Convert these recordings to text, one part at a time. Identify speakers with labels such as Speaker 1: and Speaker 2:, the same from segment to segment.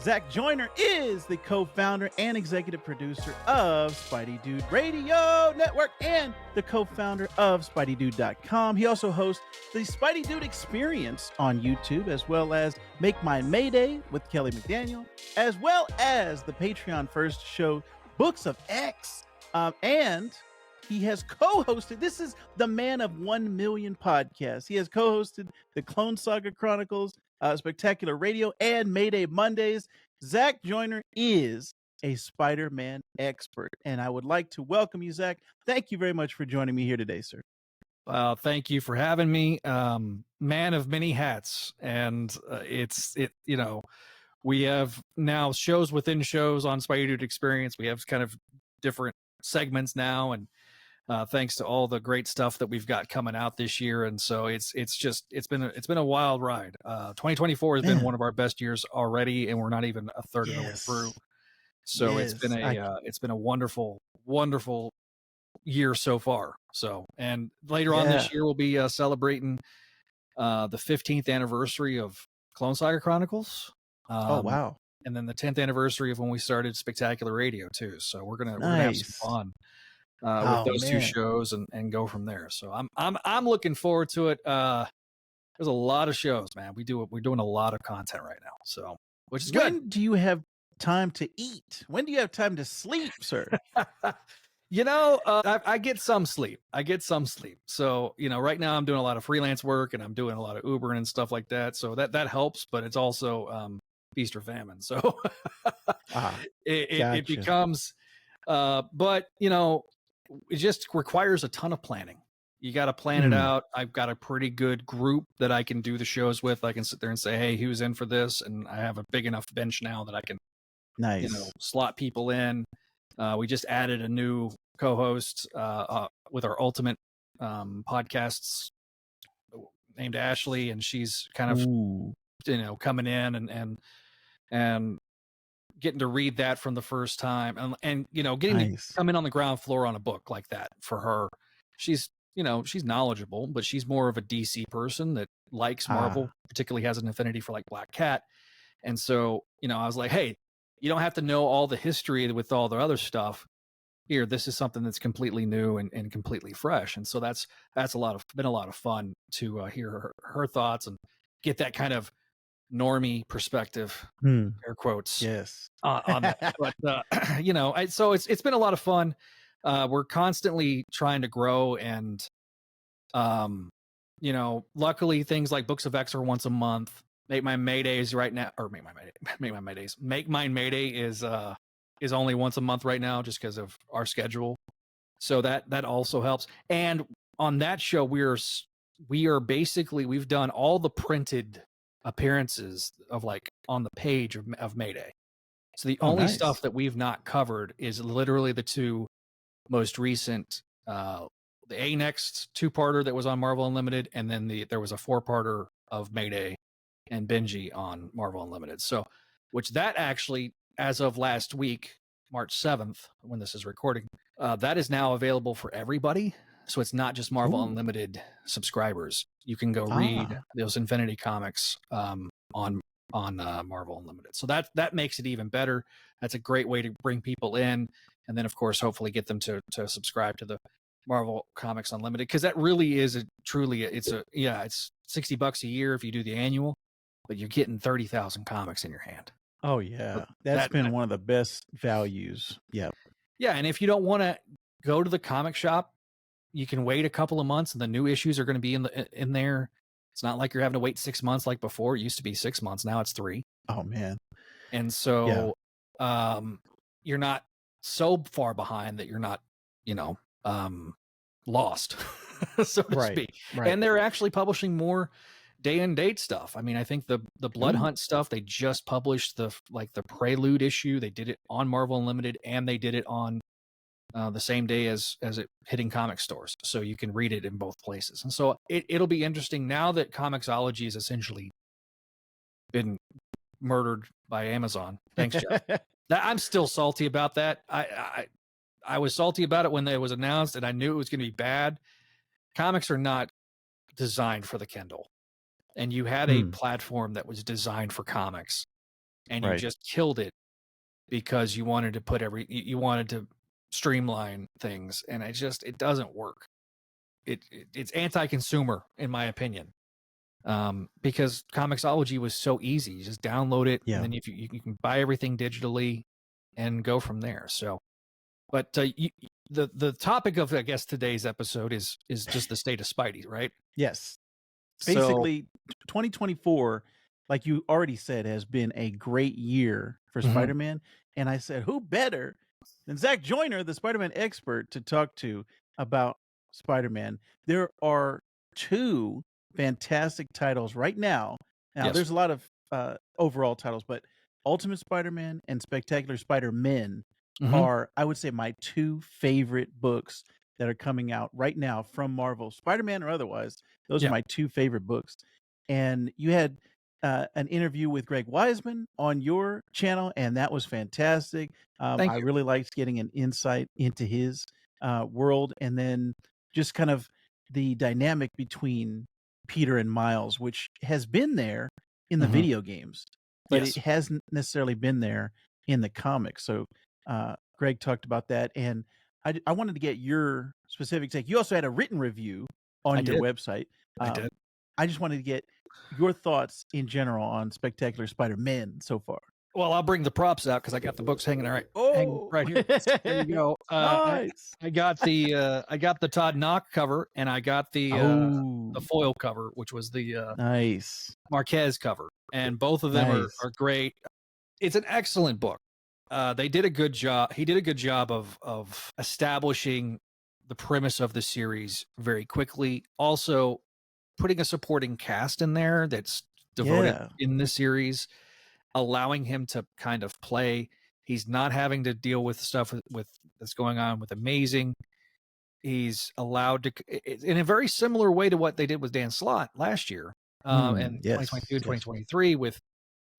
Speaker 1: Zach Joyner is the co-founder and executive producer of Spidey Dude Radio Network and the co-founder of SpideyDude.com. He also hosts the Spidey Dude Experience on YouTube, as well as Make My Mayday with Kelly McDaniel, as well as the Patreon first show Books of X. And he has co-hosted, this is the man of 1 million podcasts. He has co-hosted the Clone Saga Chronicles, Spectacular Radio, and Mayday Mondays. Zach Joyner is a Spider-Man expert, and I would like to welcome you, Zach. Thank you very much for joining me here today, sir.
Speaker 2: Thank you for having me. Man of many hats, and we have now shows within shows on Spidey Dude Experience. We have kind of different segments now, and thanks to all the great stuff that we've got coming out this year. And so it's been a wild ride. 2024 has been one of our best years already, and we're not even a third of the way through. So it's been a wonderful, wonderful year so far. So, and later on this year, we'll be celebrating the 15th anniversary of Clone Saga Chronicles.
Speaker 1: Oh, wow.
Speaker 2: And then the 10th anniversary of when we started Spectacular Radio too. So we're gonna have some fun with those two shows and go from there. So I'm looking forward to it. There's a lot of shows, man. We're doing a lot of content right now. So, which is good.
Speaker 1: When do you have time to eat? When do you have time to sleep, sir?
Speaker 2: I get some sleep. So, right now I'm doing a lot of freelance work and I'm doing a lot of Uber and stuff like that. So that helps, but it's also feast or famine. So it becomes, but it just requires a ton of planning. You got to plan it out. I've got a pretty good group that I can do the shows with. I can sit there and say, hey, who's in for this? And I have a big enough bench now that I can, slot people in. We just added a new co-host with our Ultimate podcasts named Ashley, and she's kind of coming in and getting to read that from the first time, and getting to come in on the ground floor on a book like that for her. She's knowledgeable, but she's more of a DC person that likes Marvel, particularly has an affinity for like Black Cat. And so, I was like, hey, you don't have to know all the history with all the other stuff. Here, this is something that's completely new and completely fresh. And so that's been a lot of fun to hear her thoughts and get that kind of normie perspective, air quotes, on that. But so it's been a lot of fun. We're constantly trying to grow, and luckily things like Books of X are once a month. Make My Maydays right now, or Make My Maydays. Make My Mayday is only once a month right now, just because of our schedule. So that also helps. And on that show, we've done all the printed appearances of like on the page of Mayday. So the only stuff that we've not covered is literally the two most recent, the A-Next 2-parter that was on Marvel Unlimited, and then there was a 4-parter of Mayday and Benji on Marvel Unlimited. So, which that actually, as of last week, March 7th, when this is recording, that is now available for everybody. So it's not just Marvel Unlimited subscribers. You can go read those Infinity comics on Marvel Unlimited. So that makes it even better. That's a great way to bring people in, and then of course hopefully get them to subscribe to the Marvel Comics Unlimited, because that really is it's $60 a year if you do the annual, but you're getting 30,000 comics in your hand.
Speaker 1: Oh yeah, that's been one of the best values. Yeah.
Speaker 2: And if you don't want to go to the comic shop, you can wait a couple of months, and the new issues are going to be in there. It's not like you're having to wait 6 months like before. It used to be 6 months. Now it's 3.
Speaker 1: Oh man.
Speaker 2: And so you're not so far behind that you're not, lost, so to speak. Right. And they're actually publishing more day and date stuff. I mean, I think the Blood Hunt stuff, they just published the Prelude issue. They did it on Marvel Unlimited, and they did it on the same day as it hitting comic stores, so you can read it in both places. And so it'll be interesting now that Comixology has essentially been murdered by Amazon. Thanks, Jeff. I'm still salty about that. I was salty about it when it was announced, and I knew it was going to be bad. Comics are not designed for the Kindle, and you had a platform that was designed for comics, and you
Speaker 1: Right.
Speaker 2: just killed it because you wanted to you wanted to streamline things, and it doesn't work. It's anti-consumer in my opinion. Because Comixology was so easy. You just download it,
Speaker 1: Yeah.
Speaker 2: and then if you can buy everything digitally and go from there. So, but the topic of, I guess, today's episode is just the state of Spidey, right?
Speaker 1: Yes.
Speaker 2: So
Speaker 1: Basically, 2024, like you already said, has been a great year for
Speaker 2: Mhm.
Speaker 1: Spider-Man. And I said, who better than Zach Joyner, the Spider-Man expert, to talk to about Spider-Man? There are two fantastic titles right now. Now,
Speaker 2: Yes.
Speaker 1: there's a lot of overall titles, but Ultimate Spider-Man and Spectacular Spider-Man
Speaker 2: Mhm.
Speaker 1: are, I would say, my two favorite books that are coming out right now from Marvel, Spider-Man or otherwise. Those
Speaker 2: Yeah.
Speaker 1: are my two favorite books. And you had an interview with Greg Wiseman on your channel, and that was fantastic.
Speaker 2: Thank
Speaker 1: I
Speaker 2: you.
Speaker 1: really liked getting an insight into his world, and then just kind of the dynamic between Peter and Miles, which has been there in the
Speaker 2: Mhm.
Speaker 1: video games, but
Speaker 2: Yes.
Speaker 1: it hasn't necessarily been there in the comics. So Greg talked about that, and I wanted to get your specific take. You also had a written review on
Speaker 2: I
Speaker 1: your
Speaker 2: did.
Speaker 1: website.
Speaker 2: I did.
Speaker 1: I just wanted to get your thoughts in general on Spectacular Spider-Man so far.
Speaker 2: Well, I'll bring the props out because I got the books hanging hanging
Speaker 1: Oh,
Speaker 2: right here. There you go.
Speaker 1: nice.
Speaker 2: I got the Todd Knock cover, and I got the
Speaker 1: Oh,
Speaker 2: foil cover, which was the
Speaker 1: nice.
Speaker 2: Marquez cover, and both of them
Speaker 1: Nice.
Speaker 2: are great. It's an excellent book. They did a good job. He did a good job of establishing the premise of the series very quickly. Also, putting a supporting cast in there that's devoted
Speaker 1: Yeah.
Speaker 2: in the series, allowing him to kind of play. He's not having to deal with stuff with that's going on with Amazing. He's allowed to, in a very similar way to what they did with Dan Slott last year, and
Speaker 1: Yes.
Speaker 2: 2022 and
Speaker 1: Yes.
Speaker 2: 2023 with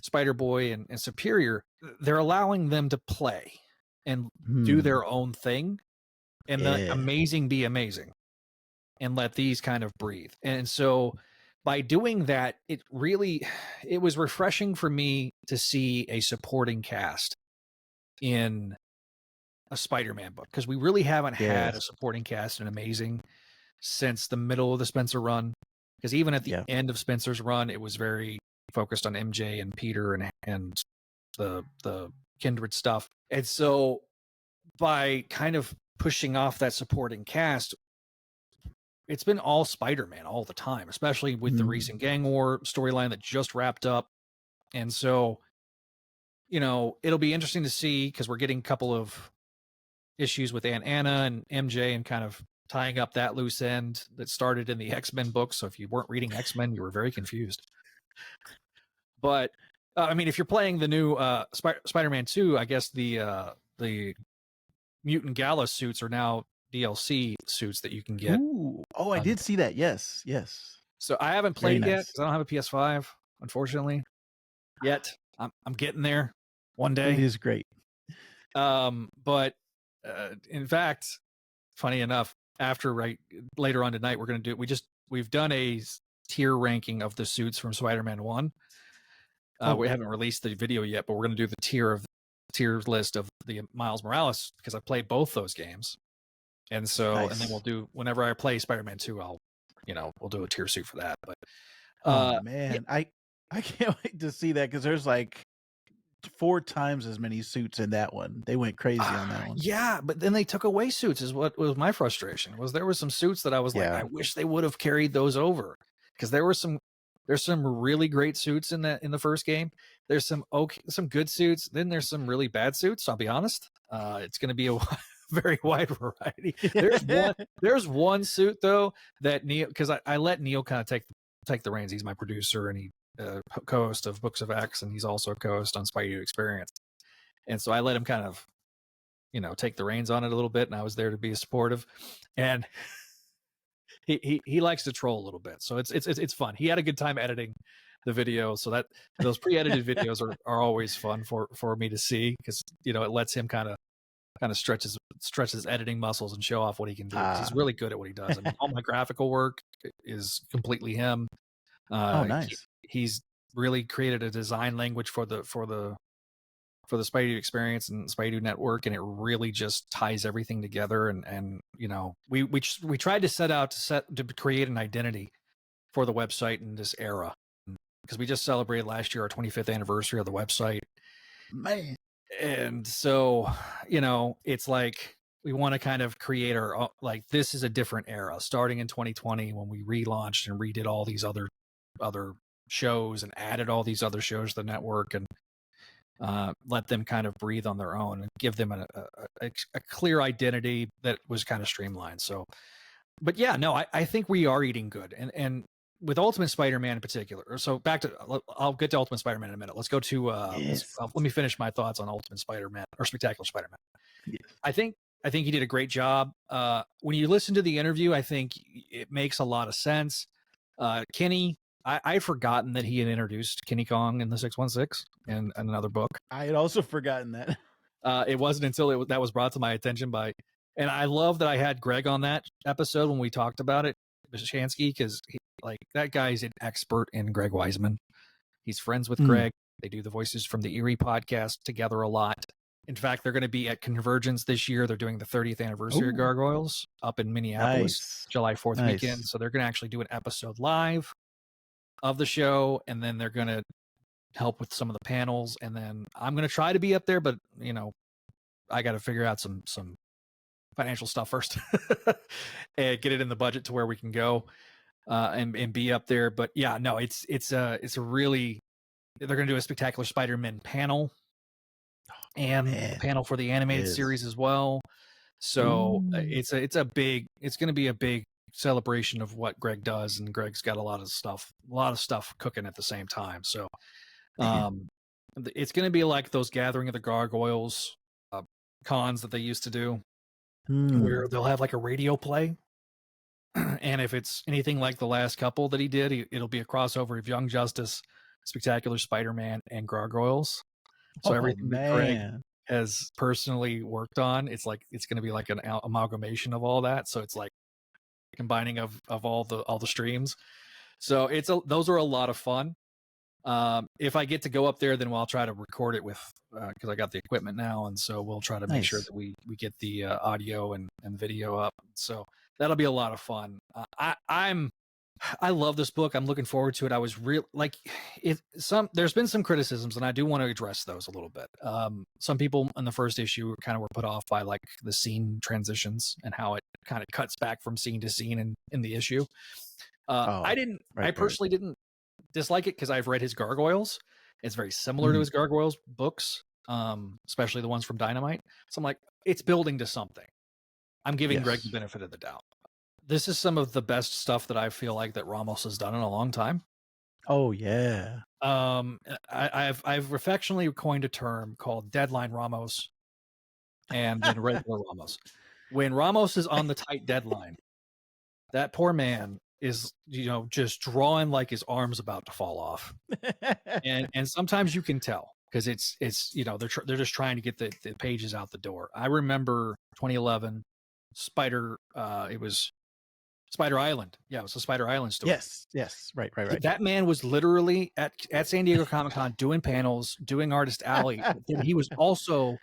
Speaker 2: Spider Boy and Superior. They're allowing them to play and do
Speaker 1: Hmm.
Speaker 2: their own thing, and let
Speaker 1: Yeah.
Speaker 2: Amazing be amazing, and let these kind of breathe. And so by doing that, it was refreshing for me to see a supporting cast in a Spider-Man book, because we really haven't had a
Speaker 1: Yes.
Speaker 2: supporting cast in Amazing since the middle of the Spencer run. Because even at the
Speaker 1: Yeah.
Speaker 2: end of Spencer's run, it was very focused on MJ and Peter and the kindred stuff. And so by kind of pushing off that supporting cast, it's been all Spider-Man all the time, especially with the recent Gang War storyline that just wrapped up. And so, it'll be interesting to see, because we're getting a couple of issues with Aunt Anna and MJ and kind of tying up that loose end that started in the X-Men books. So if you weren't reading X-Men, you were very confused. But I mean, if you're playing the new Spider-Man 2, I guess the Mutant Gala suits are now DLC suits that you can get.
Speaker 1: Ooh. Oh, I did see that. Yes. Yes.
Speaker 2: So I haven't
Speaker 1: Very
Speaker 2: played it yet
Speaker 1: nice.
Speaker 2: because I don't have a PS5, unfortunately. Yet I'm getting there one
Speaker 1: It
Speaker 2: day.
Speaker 1: is great.
Speaker 2: But in fact, funny enough, later on tonight, we've done a tier ranking of the suits from Spider-Man 1. We haven't released the video yet, but we're going to do the tier list of the Miles Morales, because I played both those games. And so,
Speaker 1: Nice.
Speaker 2: and then we'll do, whenever I play Spider-Man 2, we'll do a tier suit for that. But
Speaker 1: oh man, I can't wait to see that, because there's like 4 times as many suits in that one. They went crazy on that one.
Speaker 2: Yeah, but then they took away suits, is what was my frustration. Was there were some suits that I was like, I wish they would have carried those over, because there's some really great suits in the first game. There's some good suits, then there's some really bad suits. I'll be honest. It's going to be a very wide variety. There's one suit though that Neil, because I let Neil kind of take the reins. He's my producer, and he co-host of Books of X, and he's also a co-host on Spidey Experience. And so I let him kind of, take the reins on it a little bit, and I was there to be supportive. And he likes to troll a little bit, so it's fun. He had a good time editing the video, so that those pre-edited videos are always fun for me to see, because it lets him kind of stretch his editing muscles and show off what he can do. He's really good at what he does. I mean, all my graphical work is completely him.
Speaker 1: Oh, nice.
Speaker 2: He's really created a design language for the Spidey Dude experience and Spidey Dude Network, and it really just ties everything together. And we tried to create an identity for the website in this era, because we just celebrated last year our 25th anniversary of the website,
Speaker 1: Man.
Speaker 2: and so it's like we want to kind of create our like, this is a different era starting in 2020 when we relaunched and redid all these other shows and added all these other shows to the network, and let them kind of breathe on their own and give them a clear identity that was kind of streamlined. So, but yeah, no, I think we are eating good, and with Ultimate Spider-Man in particular. So I'll get to Ultimate Spider-Man in a minute. Let's go to let me finish my thoughts on Ultimate Spider-Man or Spectacular Spider-Man.
Speaker 1: Yes.
Speaker 2: I think he did a great job. When you listen to the interview, I think it makes a lot of sense. Kenny, I'd forgotten that he had introduced Kenny Kong in the 616 in another book.
Speaker 1: I had also forgotten that.
Speaker 2: It wasn't until that was brought to my attention and I love that I had Greg on that episode when we talked about it, Vishansky, because that guy's an expert in Greg Weisman. He's friends with Greg. They do the voices from the Eerie podcast together a lot. In fact, they're going to be at Convergence this year. They're doing the 30th anniversary of Gargoyles up in Minneapolis, July 4th weekend. So they're going to actually do an episode live of the show, and then they're going to help with some of the panels, and then I'm going to try to be up there, but I got to figure out some financial stuff first and get it in the budget to where we can go and be up there. But yeah, no, it's a really, they're going to do a Spectacular Spider-Man panel and a panel for the animated series as well. So it's going to be a big celebration of what Greg does, and Greg's got a lot of stuff cooking at the same time. So it's going to be like those Gathering of the Gargoyles cons that they used to do, where they'll have like a radio play, and if it's anything like the last couple that he did, it'll be a crossover of Young Justice, Spectacular Spider-Man, and Gargoyles. So everything that Greg has personally worked on, it's going to be like an amalgamation of all that. So it's like combining of all the streams. So those are a lot of fun. If I get to go up there, then I'll try to record it with, because I got the equipment now, and so we'll try to make sure that we get the audio and video up. So that'll be a lot of fun. I love this book. I'm looking forward to it. I was there's been some criticisms, and I do want to address those a little bit. Some people in the first issue were put off by like the scene transitions and how it kind of cuts back from scene to scene in the issue. I personally didn't dislike it because I've read his Gargoyles. It's very similar to his Gargoyles books, especially the ones from Dynamite. So I'm like, it's building to something. I'm giving Greg the benefit of the doubt. This is some of the best stuff that I feel like that Ramos has done in a long time.
Speaker 1: Oh yeah.
Speaker 2: I've affectionately coined a term called Deadline Ramos and then regular Ramos. When Ramos is on the tight deadline, that poor man is just drawing like his arm's about to fall off, and sometimes you can tell because it's they're just trying to get the pages out the door. I remember 2011 it was Spider Island. Yeah, it was a Spider Island story.
Speaker 1: Yes. Right.
Speaker 2: That man was literally at San Diego Comic-Con doing panels, doing Artist Alley. And he was also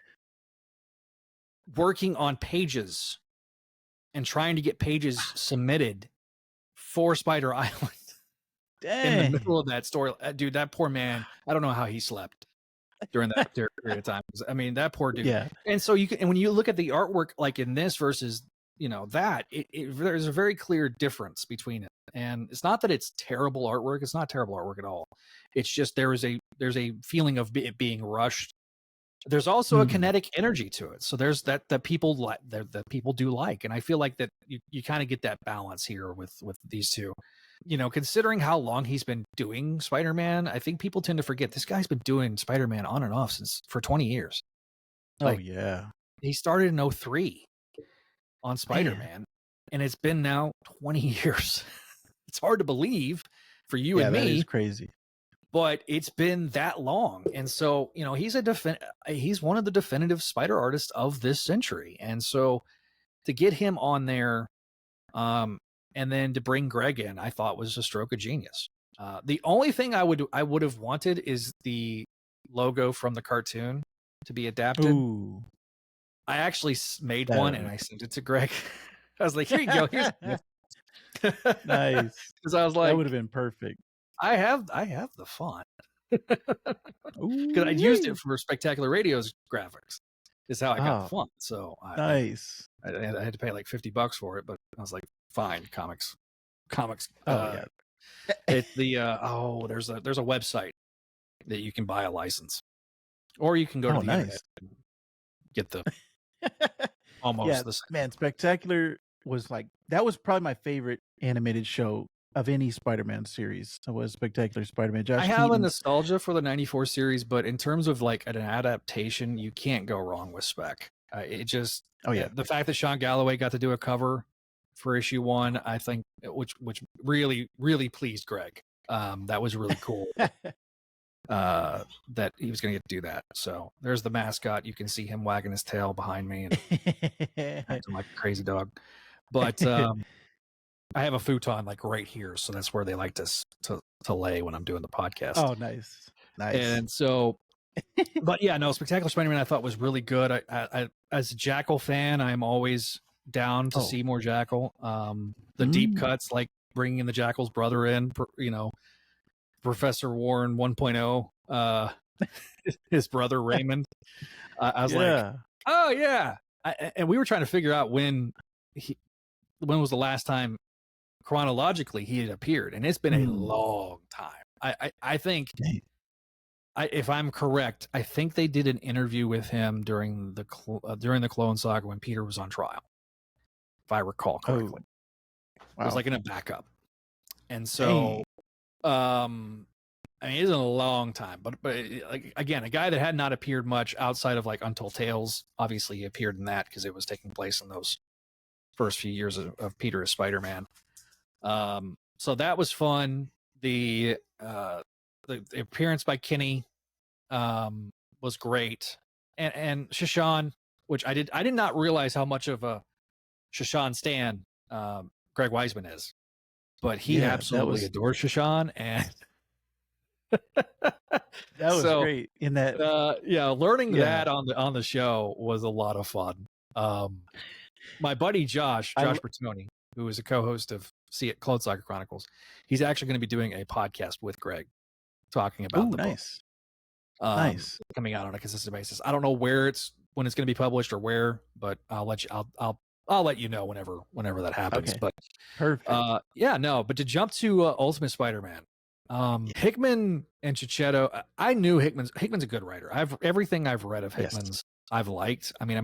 Speaker 2: working on pages and trying to get pages submitted for Spider Island.
Speaker 1: Dang.
Speaker 2: In the middle of that story. Dude, that poor man, I don't know how he slept during that period of time. I mean, that poor dude.
Speaker 1: Yeah.
Speaker 2: And so when you look at the artwork like in this versus there's a very clear difference between it. And it's not that it's terrible artwork. It's not terrible artwork at all. It's just there's a feeling of it being rushed. There's also a kinetic energy to it. So there's that people like that people do like. And I feel like that you kind of get that balance here with these two. Considering how long he's been doing Spider-Man, I think people tend to forget this guy's been doing Spider-Man on and off for 20 years. He started in 2003 on Spider-Man, and it's been now 20 years. It's hard to believe for you and me.
Speaker 1: That is crazy.
Speaker 2: But it's been that long. And so, he's one of the definitive spider artists of this century. And so to get him on there, and then to bring Greg in, I thought was a stroke of genius. The only thing I would have wanted is the logo from the cartoon to be adapted.
Speaker 1: Ooh,
Speaker 2: I actually made
Speaker 1: that
Speaker 2: one
Speaker 1: would
Speaker 2: and
Speaker 1: be
Speaker 2: I sent it to Greg. I was like, "Here you go. Here's this."
Speaker 1: nice.
Speaker 2: Because I was
Speaker 1: That
Speaker 2: like,
Speaker 1: would have been perfect.
Speaker 2: I have the font because I'd used
Speaker 1: Ooh-wee.
Speaker 2: it for Spectacular Radio's graphics. Is how I got the
Speaker 1: Oh,
Speaker 2: font. So
Speaker 1: nice.
Speaker 2: I had to pay like $50 for it, but I was like, fine, comics.
Speaker 1: Oh yeah.
Speaker 2: It's the there's a website that you can buy a license, or you can go to
Speaker 1: Oh,
Speaker 2: the internet
Speaker 1: nice.
Speaker 2: and get the
Speaker 1: Yeah,
Speaker 2: almost the same.
Speaker 1: man, Spectacular was like that was probably my favorite animated show of any Spider-Man series. It was Spectacular Spider-Man.
Speaker 2: I
Speaker 1: Josh
Speaker 2: have a
Speaker 1: Keaton.
Speaker 2: nostalgia for the '94 series, but in terms of like an adaptation, you can't go wrong with Spec. It just
Speaker 1: Oh yeah.
Speaker 2: the fact that Sean Galloway got to do a cover for issue 1, I think, which really pleased Greg. That was really cool. That he was going to get to do that. So there's the mascot. You can see him wagging his tail behind me and acting like a crazy dog. But I have a futon like right here, so that's where they like to lay when I'm doing the podcast.
Speaker 1: Oh, nice.
Speaker 2: And so, but yeah, no, Spectacular Spider-Man I thought was really good. I as a Jackal fan, I'm always down to see more Jackal. The deep cuts, like bringing in the Jackal's brother in, Professor Warren 1.0, his brother Raymond. I was like, oh yeah. And we were trying to figure out when was the last time chronologically he had appeared, and it's been a long time. I think, if I'm correct, I think they did an interview with him during the Clone Saga when Peter was on trial, if I recall correctly. Wow. It was like in a backup, and so, I mean, it's a long time, but like again, a guy that had not appeared much outside of like Untold Tales. Obviously, he appeared in that because it was taking place in those first few years of Peter as Spider-Man. So that was fun. The appearance by Kinney was great, and Shashan, which I did not realize how much of a Shashan stan Greg Weisman is, but he absolutely adores Shashan, and
Speaker 1: that was great. In that,
Speaker 2: learning that on the show was a lot of fun. My buddy Josh Bertoni, who is a co-host of See It Clone Saga Chronicles, he's actually going to be doing a podcast with Greg talking about the book. Nice. Coming out on a consistent basis. I don't know when it's going to be published or where, but I'll let you I'll let you know whenever that happens.
Speaker 1: Okay.
Speaker 2: But
Speaker 1: perfect.
Speaker 2: But to jump to Ultimate Spider-Man, Hickman and Checchetto, I knew Hickman's a good writer. Everything I've read of Hickman's I've liked. I mean,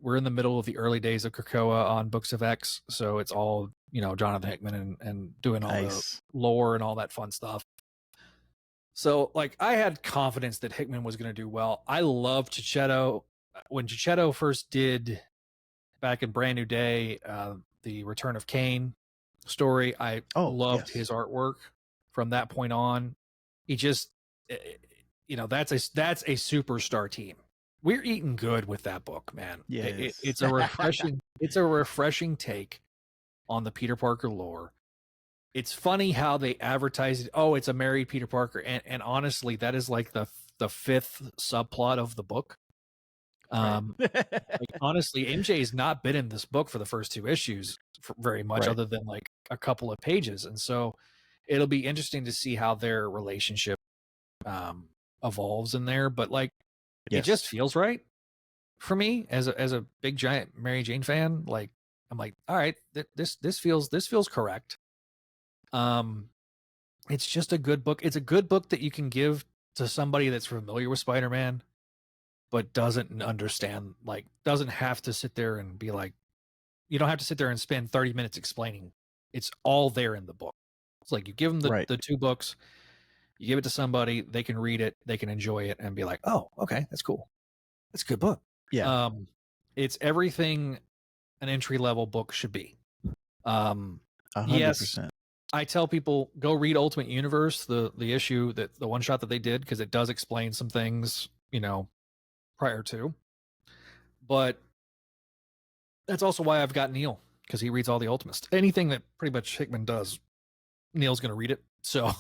Speaker 2: we're in the middle of the early days of Krakoa on Books of X, so it's all, Jonathan Hickman and doing all the lore and all that fun stuff. So, like, I had confidence that Hickman was going to do well. I love Checchetto. When Checchetto first did, back in Brand New Day, the Return of Cain story, I loved his artwork from that point on. He just, that's a superstar team. We're eating good with that book, man.
Speaker 1: Yes.
Speaker 2: It's a refreshing take on the Peter Parker lore. It's funny how they advertise it. Oh, it's a married Peter Parker, and honestly, that is like the fifth subplot of the book. Like, honestly, MJ's not been in this book for the first 2 issues very much, other than like a couple of pages, and so it'll be interesting to see how their relationship evolves in there. But like, it just feels right for me as a big giant Mary Jane fan. Like, I'm like, all right, this feels correct. It's just a good book. It's a good book that you can give to somebody that's familiar with Spider-Man, but doesn't understand, like, doesn't have to sit there and be like, you don't have to sit there and spend 30 minutes explaining. It's all there in the book. It's like, you give them the 2 books, you give it to somebody, they can read it, they can enjoy it, and be like, oh, okay, that's cool. That's a good book.
Speaker 1: Yeah.
Speaker 2: It's everything an entry-level book should be.
Speaker 1: 100%.
Speaker 2: Yes, I tell people, go read Ultimate Universe, the issue, the one shot that they did, because it does explain some things, prior to. But that's also why I've got Neil, because he reads all the Ultimates. Anything that pretty much Hickman does, Neil's going to read it. So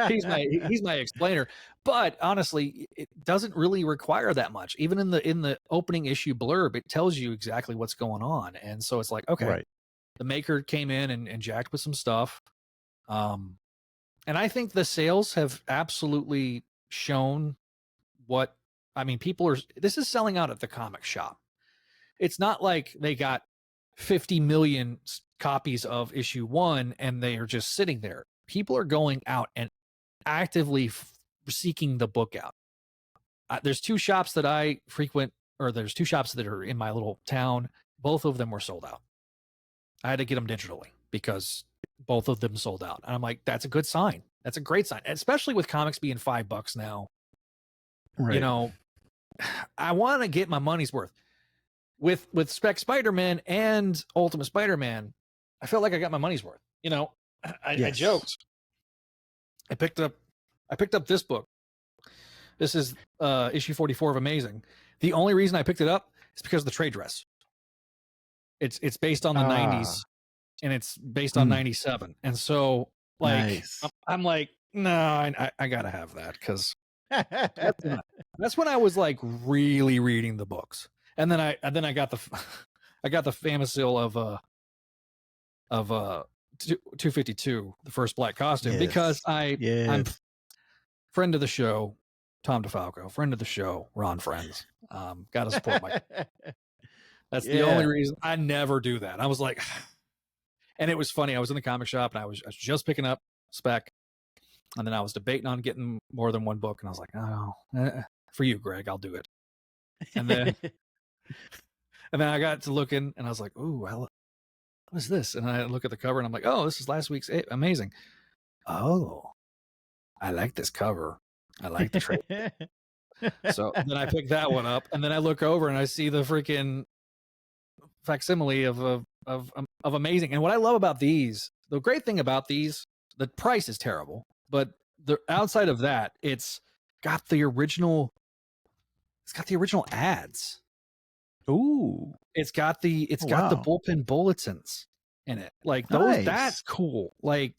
Speaker 2: He's my explainer. But honestly, it doesn't really require that much. Even in the opening issue blurb, it tells you exactly what's going on. And so it's like, okay,
Speaker 1: Right.
Speaker 2: the maker came in and jacked with some stuff. And I think the sales have absolutely shown what I mean, this is selling out at the comic shop. It's not like they got 50 million copies of issue 1 and they are just sitting there. People are going out and actively seeking the book out. There's 2 shops that I frequent, or there's 2 shops that are in my little town. Both of them were sold out. I had to get them digitally because both of them sold out. And I'm like, that's a good sign. That's a great sign, especially with comics being $5 now.
Speaker 1: Right.
Speaker 2: You know, I want to get my money's worth. With Spec Spider-Man and Ultimate Spider-Man, I felt like I got my money's worth. You know, I joked. I picked up this book. This is issue 44 of Amazing. The only reason I picked it up is because of the trade dress. It's based on the 90s, and it's based on 97. And so, like,
Speaker 1: Nice.
Speaker 2: I'm like, no, I gotta have that because that's when I was like really reading the books. And then I got the famous seal of 252, the first black costume, because I'm friend of the show, Tom DeFalco, friend of the show, Ron Friends. Got to support my. That's the only reason. I never do that. I was like, and it was funny. I was in the comic shop and I was just picking up Spec, and then I was debating on getting more than one book, and I was like, oh, for you, Greg, I'll do it. And then I got to looking, and I was like, ooh, what is this? And I look at the cover, and I'm like, oh, this is last week's Amazing. Oh, I like this cover. I like the trade. So then I pick that one up, and then I look over and I see the freaking facsimile of Amazing. And what I love about these, the great thing about these, the price is terrible, but the outside of that, it's got the original ads.
Speaker 1: Ooh.
Speaker 2: It's got the bullpen bulletins in it. Like those,
Speaker 1: Nice.
Speaker 2: that's cool. Like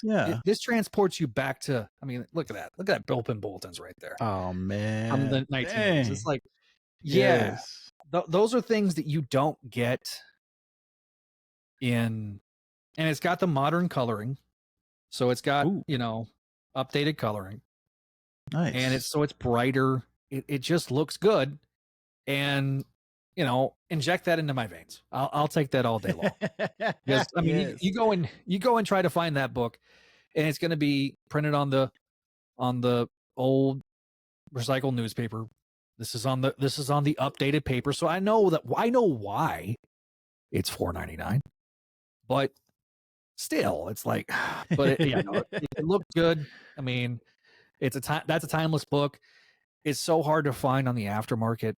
Speaker 1: yeah.
Speaker 2: This transports you back to, I mean, look at that. Look at that bullpen bulletins right there.
Speaker 1: Oh man.
Speaker 2: From the 1980s. It's like, yeah. Those are things that you don't get in, and it's got the modern coloring. So it's got, updated coloring.
Speaker 1: Nice.
Speaker 2: And it's brighter. It just looks good. And, inject that into my veins. I'll take that all day long. Because I mean, you go and try to find that book, and it's going to be printed on the old recycled newspaper. This is on the updated paper, so I know why it's $4.99. But still, it's like, but it looked good. I mean, that's a timeless book. It's so hard to find on the aftermarket.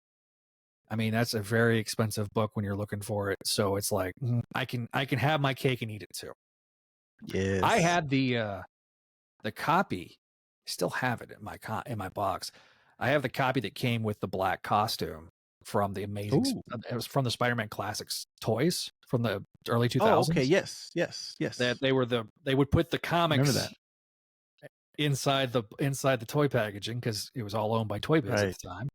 Speaker 2: I mean, that's a very expensive book when you're looking for it. So it's like, I can have my cake and eat it too.
Speaker 1: Yes.
Speaker 2: I had the copy. I still have it in my box. I have the copy that came with the black costume from the Amazing. It was from the Spider-Man Classics toys from the early 2000s.
Speaker 1: Oh, okay. Yes.
Speaker 2: That they would put the comics inside the toy packaging because it was all owned by Toy Biz at the time.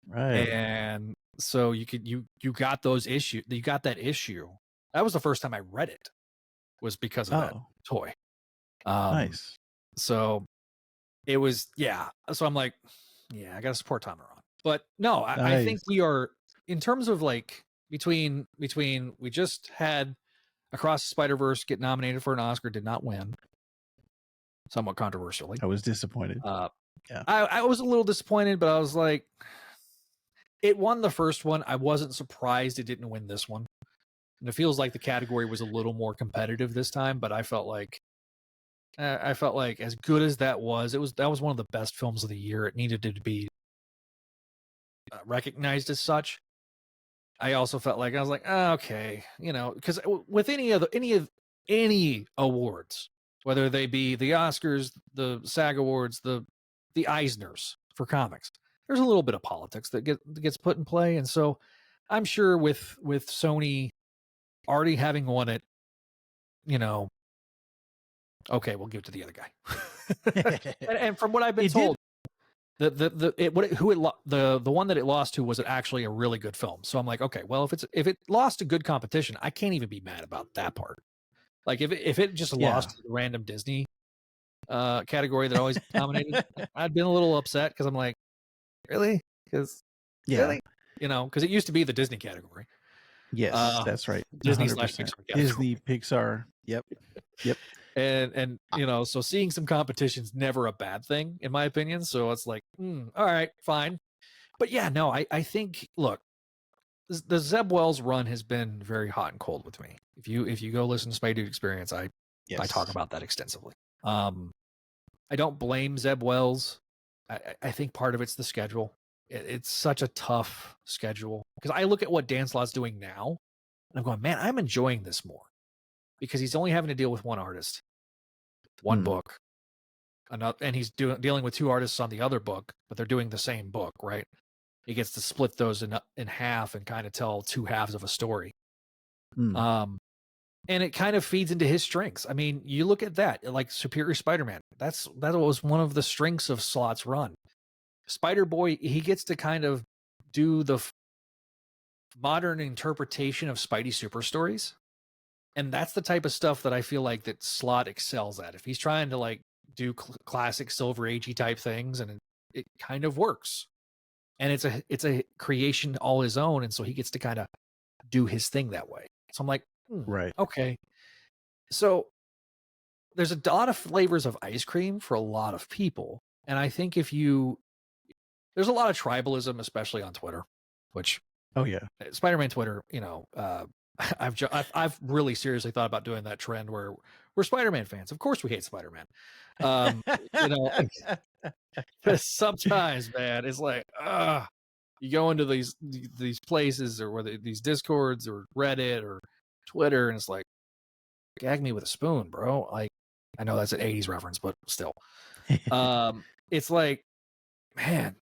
Speaker 1: Right.
Speaker 2: And so you got those issues. You got that issue. That was the first time I read it. Was because of that toy.
Speaker 1: Nice.
Speaker 2: So it was, So I'm like, I got to support Tom and Ron. But no, I think we are, in terms of like between we just had Across the Spider-Verse get nominated for an Oscar, did not win, somewhat controversially.
Speaker 1: I was disappointed.
Speaker 2: I was a little disappointed, but I was like, it won the first one. I wasn't surprised it didn't win this one. And it feels like the category was a little more competitive this time, but I felt like as good as that was one of the best films of the year. It needed to be recognized as such. I also felt like I was like, okay, because with any awards, whether they be the Oscars, the SAG Awards, the Eisners for comics, there's a little bit of politics that gets put in play. And so I'm sure with Sony already having won it, Okay, we'll give it to the other guy. and from what I've been
Speaker 1: It
Speaker 2: told, the one that it lost to was actually a really good film. So I'm like, okay, well, if it lost a good competition, I can't even be mad about that part. Like if it just
Speaker 1: Yeah.
Speaker 2: lost to the random Disney category that always dominated, I'd been a little upset because I'm like, really? Because
Speaker 1: Yeah.
Speaker 2: really, because it used to be the Disney category.
Speaker 1: Yes, that's right.
Speaker 2: Disney
Speaker 1: 100%.
Speaker 2: /Pixar category.
Speaker 1: Disney, Pixar. Yep.
Speaker 2: And so seeing some competition's never a bad thing in my opinion. So it's like, all right, fine. But yeah, no, I think, look, the Zeb Wells run has been very hot and cold with me. If you go listen to Spidey Dude Experience, I talk about that extensively. I don't blame Zeb Wells. I think part of it's the schedule. It's such a tough schedule because I look at what Dan Slott's doing now, and I'm going, man, I'm enjoying this more because he's only having to deal with one artist, one book, and he's dealing with two artists on the other book, but they're doing the same book, right? He gets to split those in half and kind of tell two halves of a story. And it kind of feeds into his strengths. I mean, you look at that, like Superior Spider-Man. That was one of the strengths of Slott's run. Spider-Boy, he gets to kind of do the modern interpretation of Spidey super stories. And that's the type of stuff that I feel like that Slott excels at. If he's trying to like do classic Silver Agey type things, and it kind of works. And it's a creation all his own, and so he gets to kind of do his thing that way. So I'm like,
Speaker 1: right,
Speaker 2: okay. So there's a lot of flavors of ice cream for a lot of people, and I think there's a lot of tribalism, especially on Twitter, which Spider-Man Twitter, I've really seriously thought about doing that trend where we're Spider-Man fans. Of course, we hate Spider-Man. Sometimes, man, it's like, you go into these places or whether these Discords or Reddit or Twitter, and it's like, gag me with a spoon, bro. Like, I know that's an 80s reference, but still, it's like, man,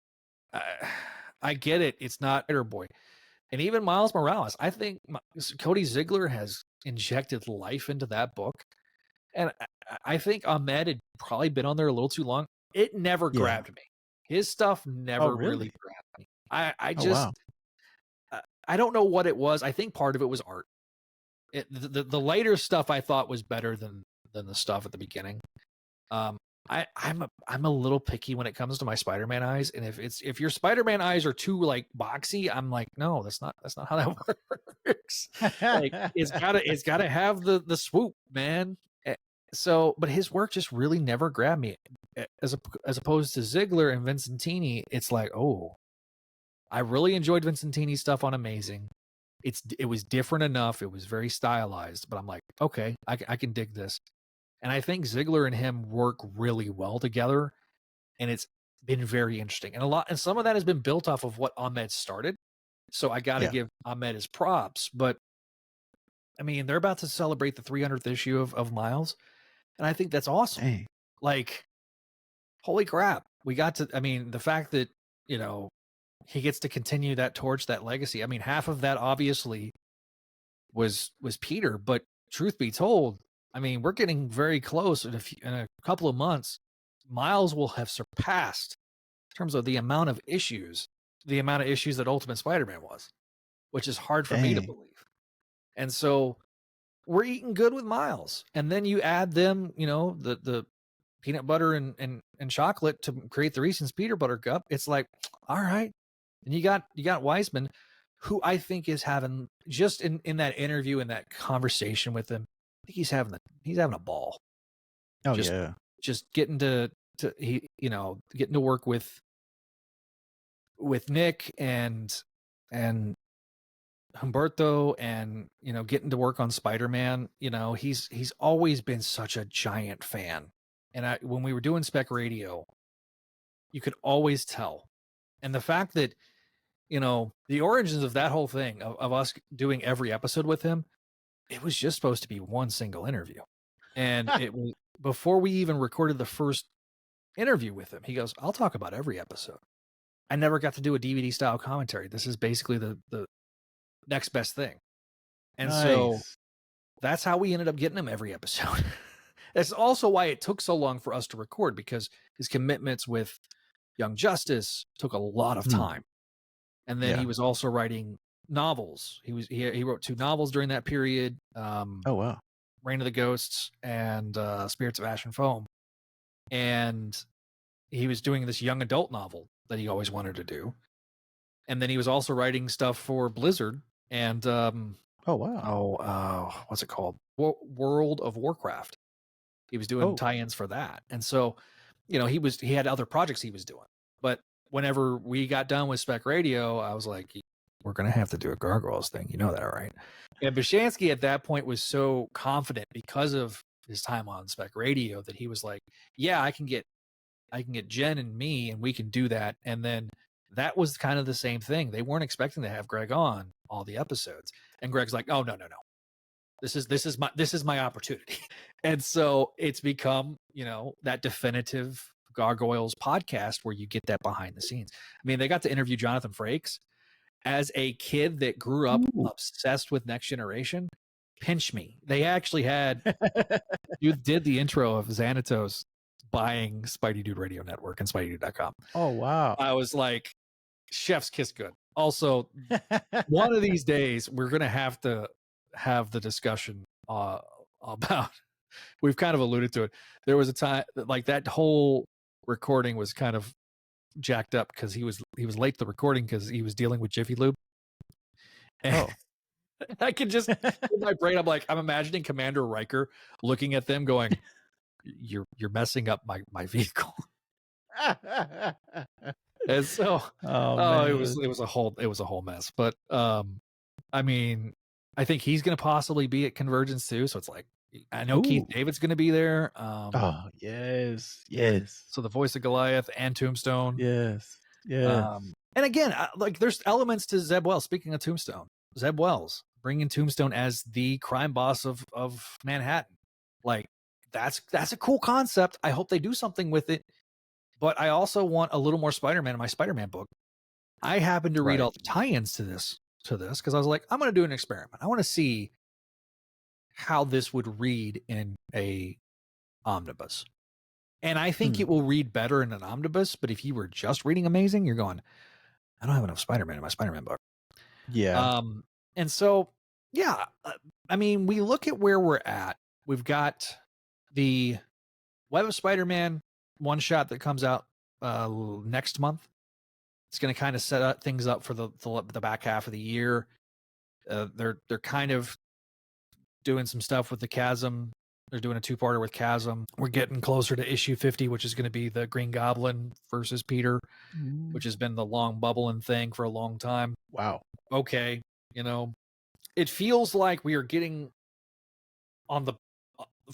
Speaker 2: I get it. It's not Spider-Boy. And even Miles Morales, I think Cody Ziegler has injected life into that book. And I think Ahmed had probably been on there a little too long. It never grabbed me. His stuff never really grabbed me. I just, I don't know what it was. I think part of it was art. The later stuff I thought was better than the stuff at the beginning. I'm a little picky when it comes to my Spider-Man eyes, and if your Spider-Man eyes are too like boxy, I'm like, no, that's not how that works. Like, it's gotta have the swoop, man. So, but his work just really never grabbed me. As opposed to Ziegler and Vincentini, it's like, oh, I really enjoyed Vincentini's stuff on Amazing. It was different enough. It was very stylized, but I'm like, okay, I can dig this. And I think Ziegler and him work really well together, and it's been very interesting. And some of that has been built off of what Ahmed started. So I got to give Ahmed his props. But I mean, they're about to celebrate the 300th issue of Miles, and I think that's awesome.
Speaker 1: Dang.
Speaker 2: Like, holy crap, we got to. I mean, the fact that he gets to continue that torch, that legacy. I mean, half of that obviously was Peter, but truth be told, I mean, we're getting very close. In a couple of months, Miles will have surpassed, in terms of the amount of issues that Ultimate Spider-Man was, which is hard for me to believe. And so we're eating good with Miles. And then you add them, the peanut butter and chocolate to create the Reese's Peanut Butter Cup. It's like, all right. And you got Wiseman, who I think is having, just in that interview, in that conversation with him, I think he's having a ball.
Speaker 1: Oh,
Speaker 2: just getting to getting to work with Nick and Humberto, and getting to work on Spider-Man. He's always been such a giant fan. And when we were doing Spec Radio, you could always tell. And the fact that the origins of that whole thing of us doing every episode with him, it was just supposed to be one single interview. And it was before we even recorded the first interview with him. He goes, I'll talk about every episode. I never got to do a DVD style commentary. This is basically the next best thing. And so that's how we ended up getting him every episode. That's also why it took so long for us to record, because his commitments with Young Justice took a lot of
Speaker 1: Hmm.
Speaker 2: time. And then
Speaker 1: Yeah.
Speaker 2: he was also writing novels. He wrote 2 novels during that period.
Speaker 1: Oh wow.
Speaker 2: Reign of the Ghosts and Spirits of Ash and Foam. And he was doing this young adult novel that he always wanted to do. And then he was also writing stuff for Blizzard and
Speaker 1: Oh wow.
Speaker 2: what's it called? World of Warcraft. He was doing
Speaker 1: Oh.
Speaker 2: tie-ins for that. And so, you know, he had other projects he was doing. But whenever we got done with Spec Radio, I was like, we're going to have to do a Gargoyles thing. You know that, right? And Bishansky at that point was so confident because of his time on Spec Radio that he was like, yeah, I can get Jen and me and we can do that. And then that was kind of the same thing. They weren't expecting to have Greg on all the episodes. And Greg's like, oh, no. This is my opportunity. And so it's become, you know, that definitive Gargoyles podcast where you get that behind the scenes. I mean, they got to interview Jonathan Frakes as a kid that grew up obsessed with Next Generation. Pinch me. They actually had, you did the intro of Xanatos buying Spidey Dude Radio Network and SpideyDude.com.
Speaker 1: Oh wow.
Speaker 2: I was like, chef's kiss good. Also, one of these days we're going to have the discussion about, we've kind of alluded to it. There was a time like that whole recording was kind of jacked up because he was late to the recording because he was dealing with Jiffy Lube. And I could just in my brain, I'm imagining Commander Riker looking at them going, you're messing up my vehicle. And so it was a whole mess. But I mean, I think he's gonna possibly be at Convergence too. So it's like, I know Keith David's gonna be there.
Speaker 1: Oh yes.
Speaker 2: So the voice of Goliath and Tombstone.
Speaker 1: Yes.
Speaker 2: And again, like there's elements to Zeb Wells. Speaking of Tombstone, Zeb Wells bringing Tombstone as the crime boss of Manhattan. Like that's a cool concept. I hope they do something with it. But I also want a little more Spider-Man in my Spider-Man book. I happened to read all the tie-ins to this because I was like, I'm going to do an experiment. I want to see how this would read in a omnibus. And I think it will read better in an omnibus. But if you were just reading Amazing, you're going, I don't have enough Spider-Man in my Spider-Man book.
Speaker 1: Yeah.
Speaker 2: And so, yeah, I mean, we look at where we're at. We've got the Web of Spider-Man one shot that comes out next month. It's going to kind of set things up for the back half of the year. They're kind of doing some stuff with the Chasm. They're doing a 2-parter with Chasm. We're getting closer to issue 50, which is going to be the Green Goblin versus Peter, which has been the long bubbling thing for a long time.
Speaker 1: Wow.
Speaker 2: Okay, you know, it feels like we are getting on the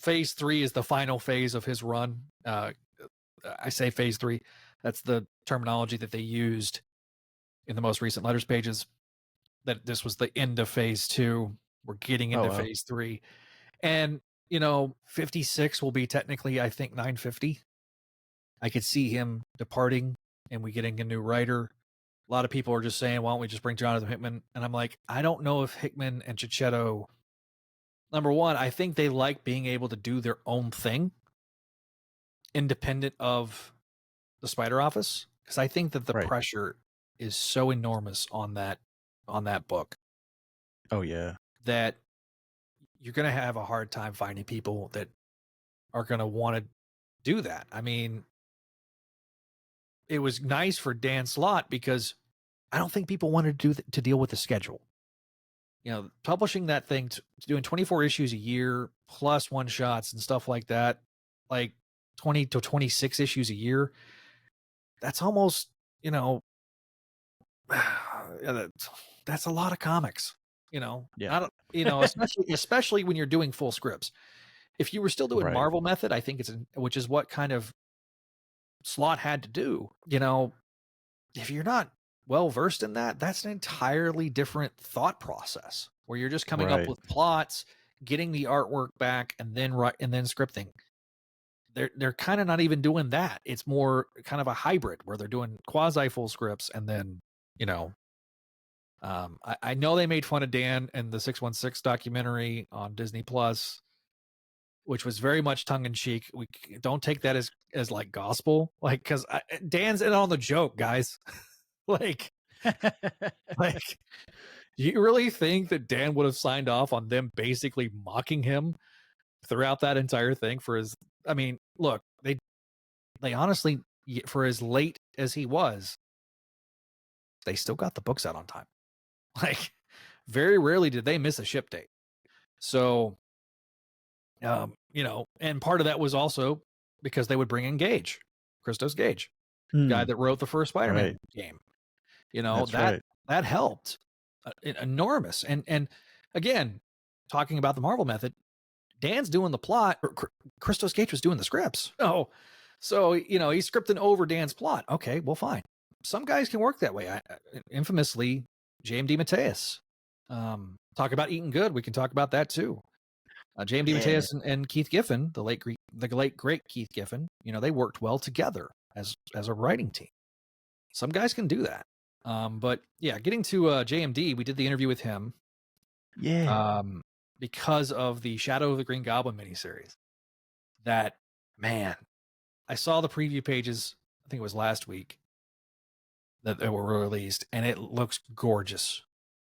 Speaker 2: phase 3 is the final phase of his run. I say phase 3. That's the terminology that they used in the most recent letters pages, that this was the end of phase 2. We're getting into phase 3. And, you know, 56 will be technically, I think, 950. I could see him departing and we getting a new writer. A lot of people are just saying, why don't we just bring Jonathan Hickman? And I'm like, I don't know if Hickman and Checchetto, number one, I think they like being able to do their own thing independent of the Spider Office, because I think that the pressure is so enormous on that book.
Speaker 1: Oh yeah.
Speaker 2: That you're going to have a hard time finding people that are going to want to do that. I mean, it was nice for Dan Slott because I don't think people wanted to deal with the schedule. You know, publishing that thing, doing 24 issues a year plus one shots and stuff like that, like 20 to 26 issues a year. That's almost, you know, that's a lot of comics, you know.
Speaker 1: Yeah.
Speaker 2: Not, you know, especially when you're doing full scripts. If you were still doing Marvel method, I think which is what kind of Slott had to do. You know, if you're not well versed in that, that's an entirely different thought process where you're just coming up with plots, getting the artwork back, and then scripting. They're kind of not even doing that. It's more kind of a hybrid where they're doing quasi full scripts and then, you know, I know they made fun of Dan and the 616 documentary on Disney Plus. which was very much tongue in cheek. We don't take that as like gospel, like because Dan's in on the joke, guys. like, like, do you really think that Dan would have signed off on them basically mocking him throughout that entire thing for his? I mean, look, they honestly, for as late as he was, they still got the books out on time. Like, very rarely did they miss a ship date. So, you know, and part of that was also because they would bring in Gage, Christos Gage, guy that wrote the first Spider-Man game. You know, that helped enormous. And again, talking about the Marvel method, Dan's doing the plot, Christos Gage was doing the scripts. So you know, he's scripting over Dan's plot. Okay, well, fine. Some guys can work that way. Infamously, JMD Mateus. Talk about eating good. We can talk about that too. JMD Mateus and Keith Giffen, the late great Keith Giffen, you know, they worked well together as a writing team. Some guys can do that. But yeah, getting to JMD, we did the interview with him.
Speaker 1: Yeah.
Speaker 2: Because of the Shadow of the Green Goblin miniseries. That, man, I saw the preview pages, I think it was last week, that they were released, and it looks gorgeous.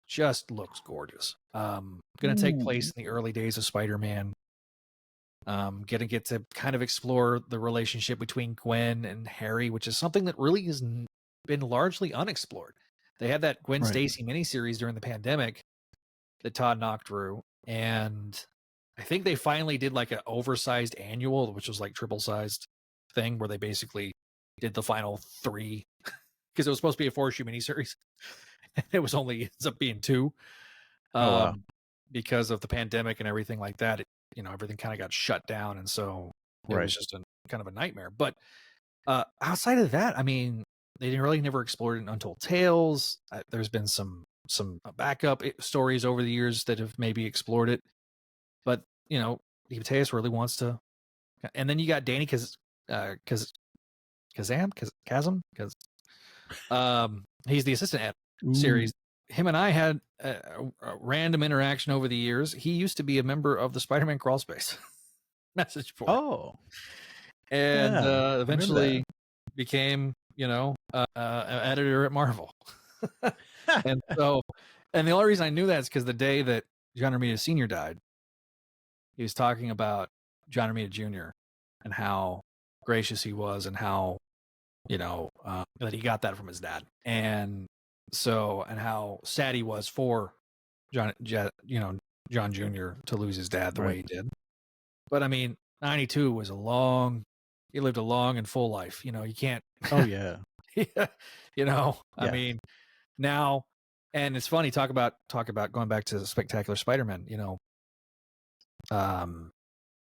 Speaker 2: Just looks gorgeous. Going to take place in the early days of Spider-Man. Going to get to kind of explore the relationship between Gwen and Harry, which is something that really has been largely unexplored. They had that Gwen Stacy miniseries during the pandemic that Todd knocked through, and I think they finally did like an oversized annual, which was like triple-sized thing, where they basically did the final 3 because it was supposed to be a 4-issue miniseries. It was only ends up being 2 because of the pandemic and everything like that. You know, everything kind of got shut down, and so it was just kind of a nightmare. But outside of that, I mean, they never explored it in Untold Tales. There's been some backup stories over the years that have maybe explored it, but you know, Mateus really wants to. And then you got Danny Kazam, he's the assistant editor. Series. Him and I had a random interaction over the years. He used to be a member of the Spider-Man crawl space message board. And eventually became, you know, an editor at Marvel. And so, and the only reason I knew that is because the day that John Romita Sr. died, he was talking about John Romita Jr. and how gracious he was, and how, you know, that he got that from his dad. And so, and how sad he was for John Jr. to lose his dad the way he did. But I mean, 92 was he lived a long and full life. You know, you can't.
Speaker 1: Oh yeah.
Speaker 2: You know, I mean, now, and it's funny, talk about going back to the Spectacular Spider-Man, you know,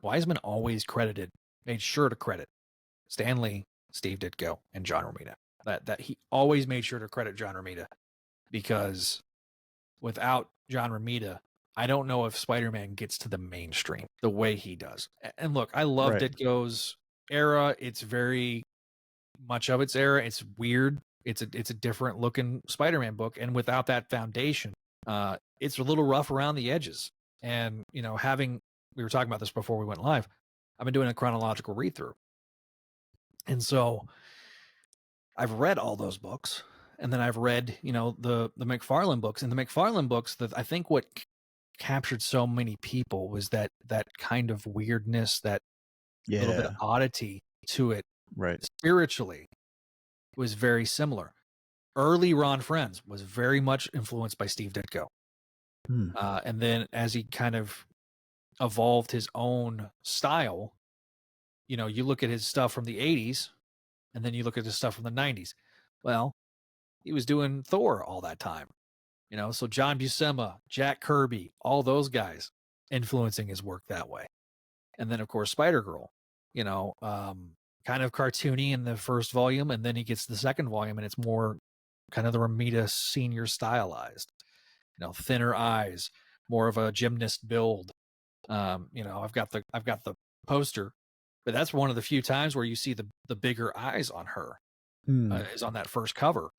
Speaker 2: Wiseman always made sure to credit Stan Lee, Steve Ditko, and John Romita. That he always made sure to credit John Romita, because without John Romita, I don't know if Spider-Man gets to the mainstream the way he does. And look, I love Ditko's era. It's very much of its era. It's weird. It's a different looking Spider-Man book. And without that foundation, it's a little rough around the edges. And, you know, we were talking about this before we went live. I've been doing a chronological read through. And so I've read all those books, and then I've read, you know, the McFarlane books. And the McFarlane books, that I think what captured so many people was that kind of weirdness, that little bit of oddity to it. Spiritually was very similar. Early Ron Frenz was very much influenced by Steve Ditko. And then as he kind of evolved his own style, you know, you look at his stuff from the 80s, and then you look at his stuff from the 90s. Well, he was doing Thor all that time, you know, so John Buscema, Jack Kirby, all those guys influencing his work that way. And then, of course, Spider-Girl, you know, kind of cartoony in the first volume, and then he gets the second volume, and it's more kind of the Romita Senior stylized, you know, thinner eyes, more of a gymnast build. You know, I've got the poster, but that's one of the few times where you see the bigger eyes on her. Is on that first cover.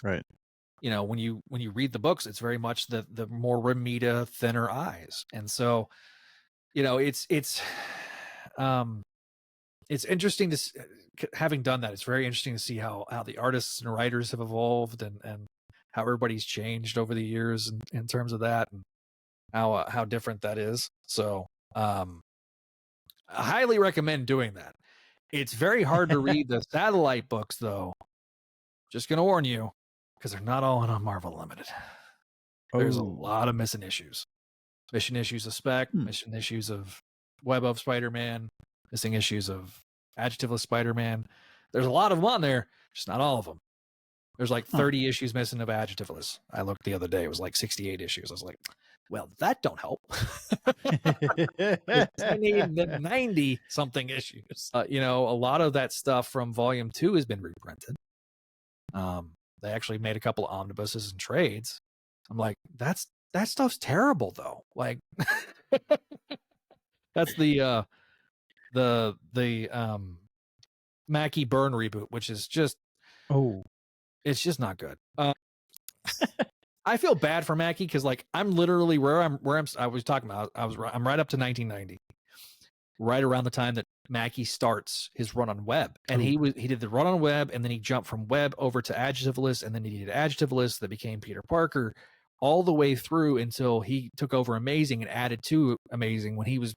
Speaker 2: You know, when you read the books, it's very much the more Romita, thinner eyes. And so, you know, it's it's interesting to having done that. It's very interesting to see how the artists and writers have evolved and how everybody's changed over the years in terms of that, and how different that is. So I highly recommend doing that. It's very hard to read the satellite books, though. Just gonna warn you, because they're not all on Marvel Limited. There's a lot of missing issues. Mission issues of Spec, mission issues of Web of Spider-Man, missing issues of Adjectiveless Spider-Man. There's a lot of them on there, just not all of them. There's like 30 issues missing of Adjectiveless. I looked the other day, it was like 68 issues. I was like, well, that don't help. I need 90 something issues. A lot of that stuff from Volume 2 has been reprinted. They actually made a couple of omnibuses and trades. I'm like, that stuff's terrible though. Like that's the Mackie Byrne reboot, which is just it's just not good. I feel bad for Mackie because like I'm literally I'm right up to 1990, right around the time that Mackie starts his run on Web, and he did the run on Web, and then he jumped from Web over to Adjectiveless, and then he did Adjectiveless that became Peter Parker, all the way through until he took over Amazing and added to Amazing when he was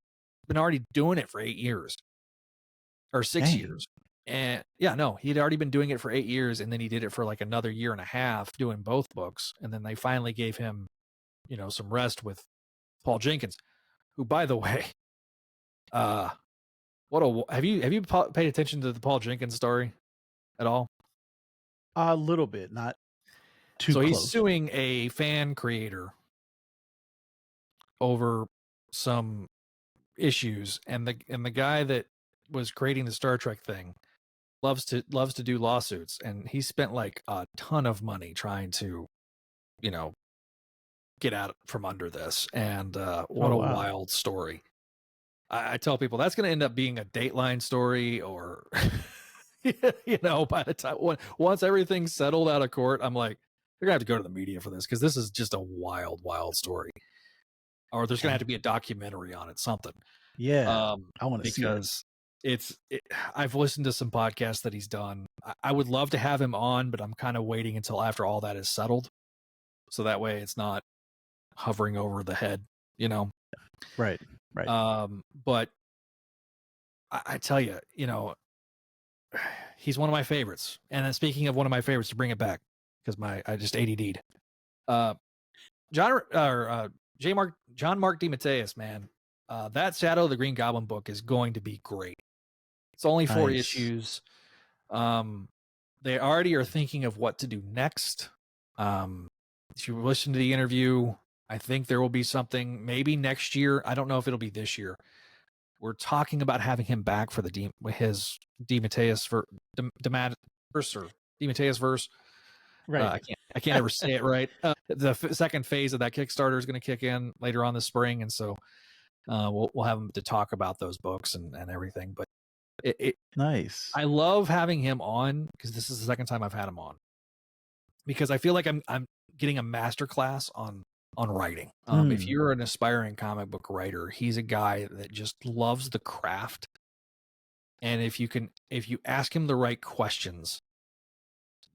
Speaker 2: been already doing it for 8 years or 6 years. And he'd already been doing it for 8 years, and then he did it for like another year and a half doing both books, and then they finally gave him, some rest with Paul Jenkins, who, by the way, have you paid attention to the Paul Jenkins story at all?
Speaker 1: A little bit, not too
Speaker 2: so
Speaker 1: close.
Speaker 2: He's suing a fan creator over some issues, and the guy that was creating the Star Trek thing loves to do lawsuits, and he spent like a ton of money trying to get out from under this. And what a wild story. I tell people that's going to end up being a Dateline story, or by the time once everything's settled out of court, I'm like, they're gonna have to go to the media for this, because this is just a wild story. Or there's gonna have to be a documentary on it, something.
Speaker 1: I want to see it.
Speaker 2: Because I've listened to some podcasts that he's done. I would love to have him on, but I'm kind of waiting until after all that is settled, so that way it's not hovering over the head,
Speaker 1: Right.
Speaker 2: But I tell you, he's one of my favorites. And then speaking of one of my favorites, to bring it back, because I just ADD'd. John Mark DeMatteis, man. That Shadow of the Green Goblin book is going to be great. It's only 4 issues. They already are thinking of what to do next. If you listen to the interview, I think there will be something maybe next year. I don't know if it'll be this year. We're talking about having him back for his DeMatteis verse.
Speaker 1: Right.
Speaker 2: I can't ever say it right. The second phase of that Kickstarter is going to kick in later on this spring, and so we'll have him to talk about those books and everything. But
Speaker 1: nice.
Speaker 2: I love having him on, because this is the second time I've had him on, because I feel like I'm getting a master class on writing. If you're an aspiring comic book writer, he's a guy that just loves the craft, and if you ask him the right questions,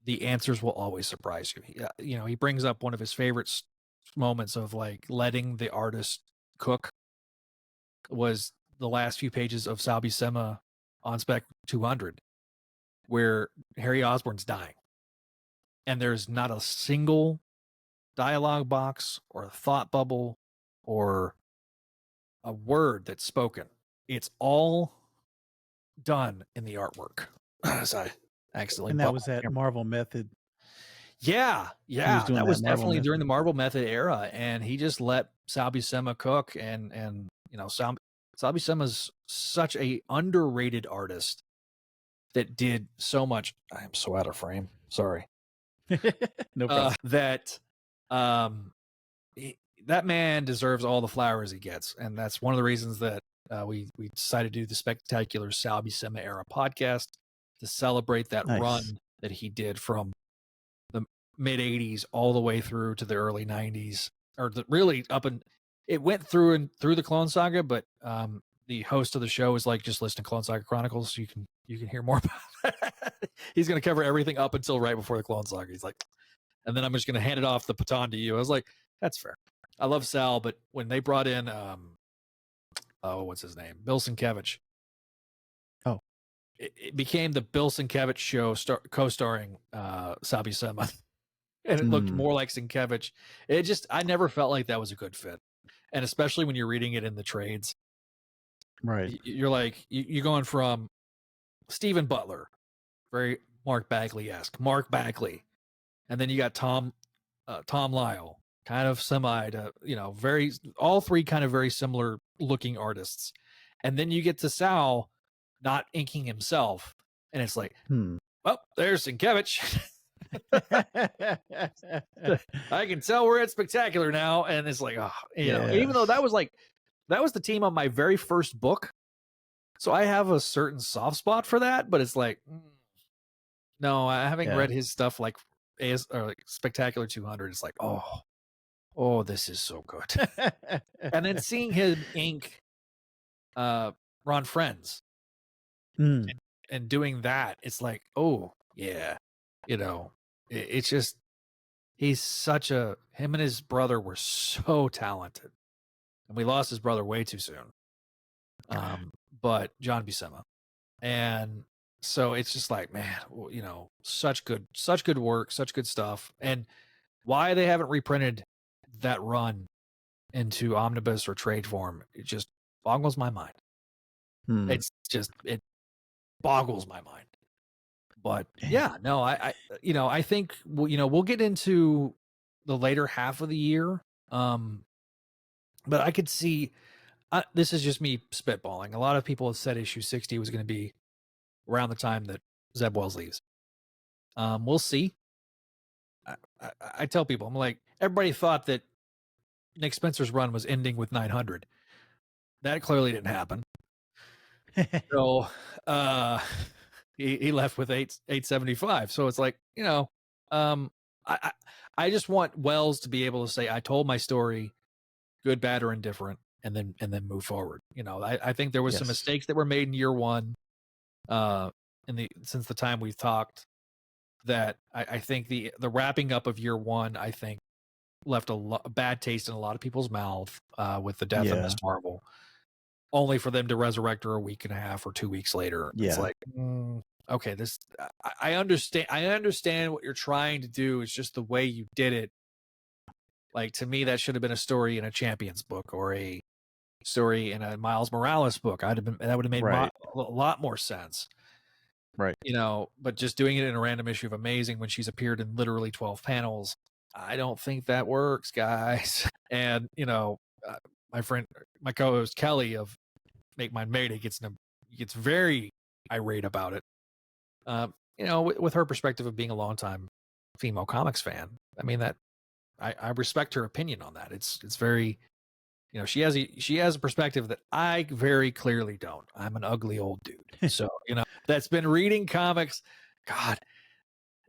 Speaker 2: the answers will always surprise you. He brings up one of his favorite moments of like letting the artist cook was the last few pages of Sal Buscema on Spec 200, where Harry Osborn's dying, and there's not a single dialogue box or a thought bubble or a word that's spoken. It's all done in the artwork. So I accidentally.
Speaker 1: And that was that Marvel Method.
Speaker 2: Yeah. That was definitely during the Marvel Method era, and he just let Sal Buscema cook, and Sal Buscema's such a underrated artist that did so much. I am so out of frame. Sorry.
Speaker 1: No problem.
Speaker 2: That man deserves all the flowers he gets, and that's one of the reasons that we decided to do the Spectacular Sal Buscema era podcast, to celebrate that run that he did from the mid 80s all the way through to the early 90s, or really it went through the Clone Saga, but the host of the show is like, just listen to Clone Saga Chronicles. You can hear more about it. He's going to cover everything up until right before the Clone Saga. He's like, and then I'm just going to hand it off the baton to you. I was like, that's fair. I love Sal, but when they brought in, what's his name? Bill Sienkiewicz.
Speaker 1: Oh.
Speaker 2: It became the Bill Sienkiewicz show co-starring Sal Buscema. And it looked more like Sienkiewicz. I never felt like that was a good fit. And especially when you're reading it in the trades.
Speaker 1: Right.
Speaker 2: You're like, you're going from Stephen Butler, very Mark Bagley-esque, Mark Bagley. And then you got Tom Lyle, kind of semi to, all three kind of very similar looking artists. And then you get to Sal not inking himself. And it's like, well, there's Sienkiewicz. I can tell we're at Spectacular now. And it's like, even though that was the team on my very first book. So I have a certain soft spot for that, but it's like, no, having read his stuff like Spectacular 200, it's like, oh, this is so good. And then seeing him ink Ron Friends and doing that, it's like, oh yeah, it's just, him and his brother were so talented, and we lost his brother way too soon. But John Buscema, and so it's just like, man, such good work, such good stuff. And why they haven't reprinted that run into omnibus or trade form, it just boggles my mind. It boggles my mind. But yeah, no, I think we'll get into the later half of the year. But I could see, this is just me spitballing. A lot of people have said issue 60 was going to be around the time that Zeb Wells leaves. We'll see. I tell people, I'm like, everybody thought that Nick Spencer's run was ending with 900. That clearly didn't happen. So he left with 875. So it's like, I just want Wells to be able to say, I told my story, good, bad, or indifferent, and then move forward. I think there was some mistakes that were made in year one, since the time we've talked, that I think the wrapping up of year one, I think, left a bad taste in a lot of people's mouth with the death of Miss Marvel, only for them to resurrect her a week and a half or 2 weeks later. It's like, okay, I understand what you're trying to do. It's just the way you did it. Like, to me, that should have been a story in a Champions book or a story in a Miles Morales book. That would have made a lot more sense.
Speaker 1: Right.
Speaker 2: But just doing it in a random issue of Amazing when she's appeared in literally 12 panels, I don't think that works, guys. And, my friend, my co-host Kelly of Make Mine Mayday gets very irate about it. With her perspective of being a longtime female comics fan. I mean, that I respect her opinion on that. It's very, she has a perspective that I very clearly don't. I'm an ugly old dude. So, that's been reading comics. God,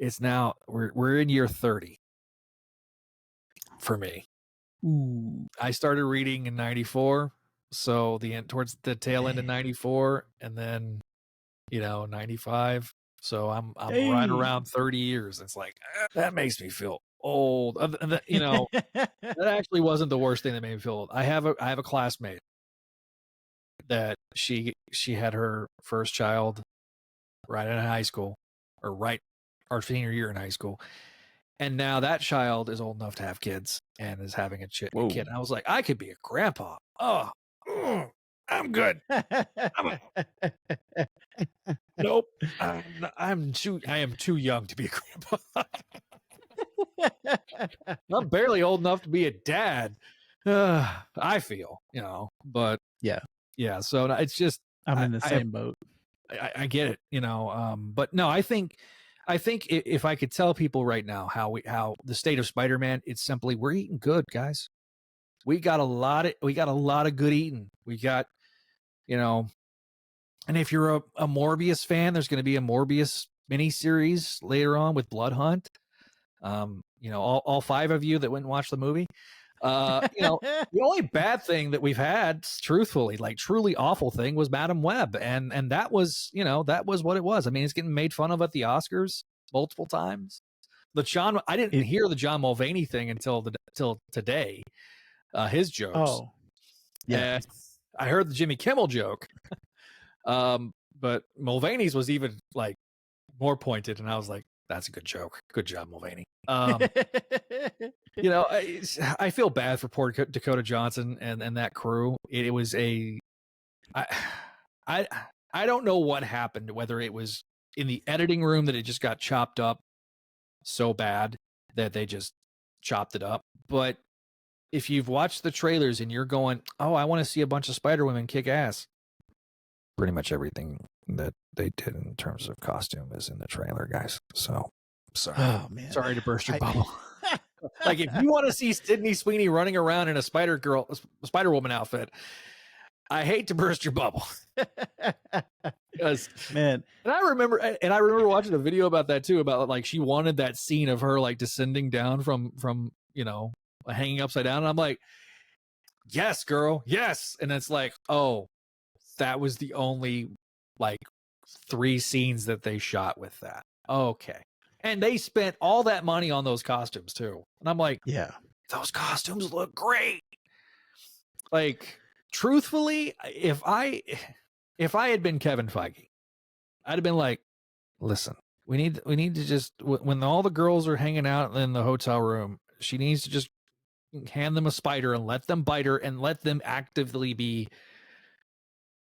Speaker 2: it's now we're in year 30 for me.
Speaker 1: Ooh.
Speaker 2: I started reading in 94. So towards the tail end of 94, and then, 95. So I'm right around 30 years. It's like, that makes me feel old. That actually wasn't the worst thing that made me feel old. I have a classmate that she had her first child right in high school, or right our senior year in high school. And now that child is old enough to have kids and is having a kid. And I was like, I could be a grandpa. Oh, I'm good. Nope. I am too young to be a grandpa. I'm barely old enough to be a dad. I feel, but yeah. So it's just,
Speaker 1: I'm in the same boat.
Speaker 2: I get it, but no, I think if I could tell people right now how the state of Spider-Man, it's simply, we're eating good, guys. We got a lot of good eating. We got, and if you're a Morbius fan, there's going to be a Morbius miniseries later on with Blood Hunt. All 5 of you that went and watched the movie, The only bad thing that we've had, truthfully, like truly awful thing, was Madam Web, and that was, that was what it was. I mean, it's getting made fun of at the Oscars multiple times. I didn't hear the John Mulvaney thing until today. His jokes.
Speaker 1: Oh, yeah.
Speaker 2: I heard the Jimmy Kimmel joke, but Mulvaney's was even like more pointed, and I was like, "That's a good joke. Good job, Mulvaney." I feel bad for poor Dakota Johnson and that crew. It was I don't know what happened, whether it was in the editing room that it just got chopped up so bad that they just chopped it up. But if you've watched the trailers and you're going, "Oh, I want to see a bunch of Spider-Women kick ass," pretty much everything that they did in terms of costume is in the trailer, guys. So sorry.
Speaker 1: Oh man,
Speaker 2: sorry to burst your bubble. Like, if you want to see Sydney Sweeney running around in a Spider-Woman outfit, I hate to burst your bubble.
Speaker 1: Man,
Speaker 2: and I remember watching a video about that too, about like she wanted that scene of her like descending down from hanging upside down, and I'm like, yes, girl, yes. And it's like, oh, that was the only like 3 scenes that they shot with that. Okay. And they spent all that money on those costumes too. And I'm like,
Speaker 1: yeah,
Speaker 2: those costumes look great. Like, truthfully, if I had been Kevin Feige, I'd have been like, listen, we need to just, when all the girls are hanging out in the hotel room, she needs to just hand them a spider and let them bite her and let them actively be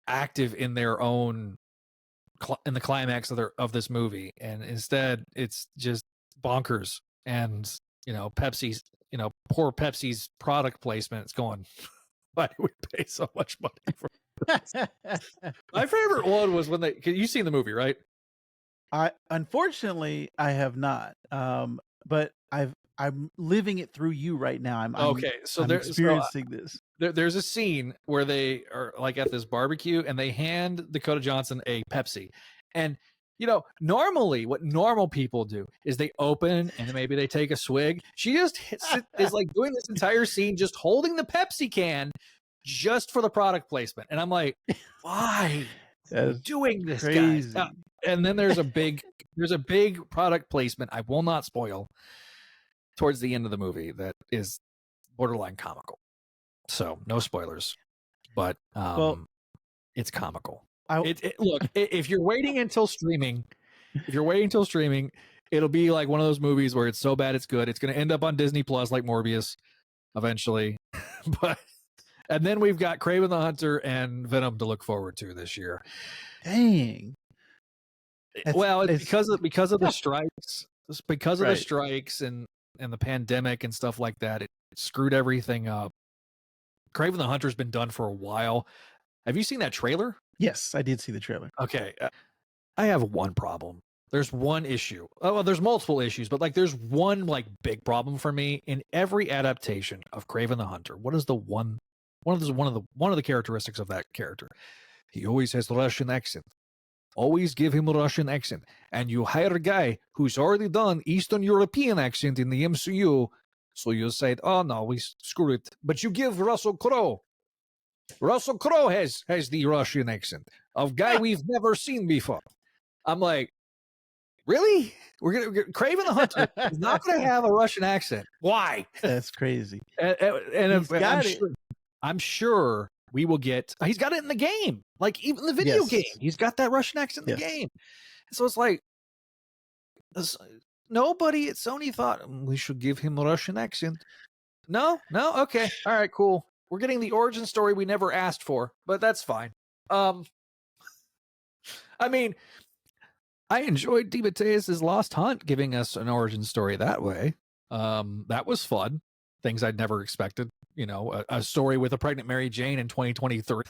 Speaker 2: active in their own in the climax of this movie. And instead it's just bonkers. And Pepsi's poor Pepsi's product placement. It's going, why do we pay so much money for this? My favorite one was when you've seen the movie, right?
Speaker 1: Unfortunately I have not, but I'm living it through you right now. I'm experiencing this.
Speaker 2: There's a scene where they are like at this barbecue and they hand Dakota Johnson a Pepsi. And, normally what normal people do is they open and maybe they take a swig. She just is like doing this entire scene, just holding the Pepsi can just for the product placement. And I'm like, why are you doing this, guys? And then there's a big product placement I will not spoil towards the end of the movie that is borderline comical. So no spoilers, but it's comical. Look, if you're waiting until streaming, it'll be like one of those movies where it's so bad it's good. It's going to end up on Disney Plus like Morbius eventually. And then we've got Kraven the Hunter and Venom to look forward to this year.
Speaker 1: Dang.
Speaker 2: It's because of the strikes. It's because of the strikes and the pandemic and stuff like that. It screwed everything up. Kraven the Hunter's been done for a while. Have you seen that trailer?
Speaker 1: Yes, I did see the trailer.
Speaker 2: Okay. I have one problem. There's one issue. Oh, well, there's multiple issues, but like there's one like big problem for me in every adaptation of Kraven the Hunter. What is the one of the characteristics of that character? He always has the Russian accent. Always give him a Russian accent. And you hire a guy who's already done Eastern European accent in the MCU. So you say, oh no, we screw it. But you give Russell Crowe. Russell Crowe has the Russian accent of guy we've never seen before. I'm like, really? We're gonna Kraven the Hunter is not gonna have a Russian accent. Why?
Speaker 1: That's crazy.
Speaker 2: I'm sure we will get. He's got it in the game, like even the video game. He's got that Russian accent in the game. So it's like nobody at Sony thought we should give him a Russian accent. No, okay, all right, cool. We're getting the origin story we never asked for, but that's fine. I mean, I enjoyed DeMatteis' Lost Hunt giving us an origin story that way. That was fun. Things I'd never expected. A story with a pregnant Mary Jane in 2023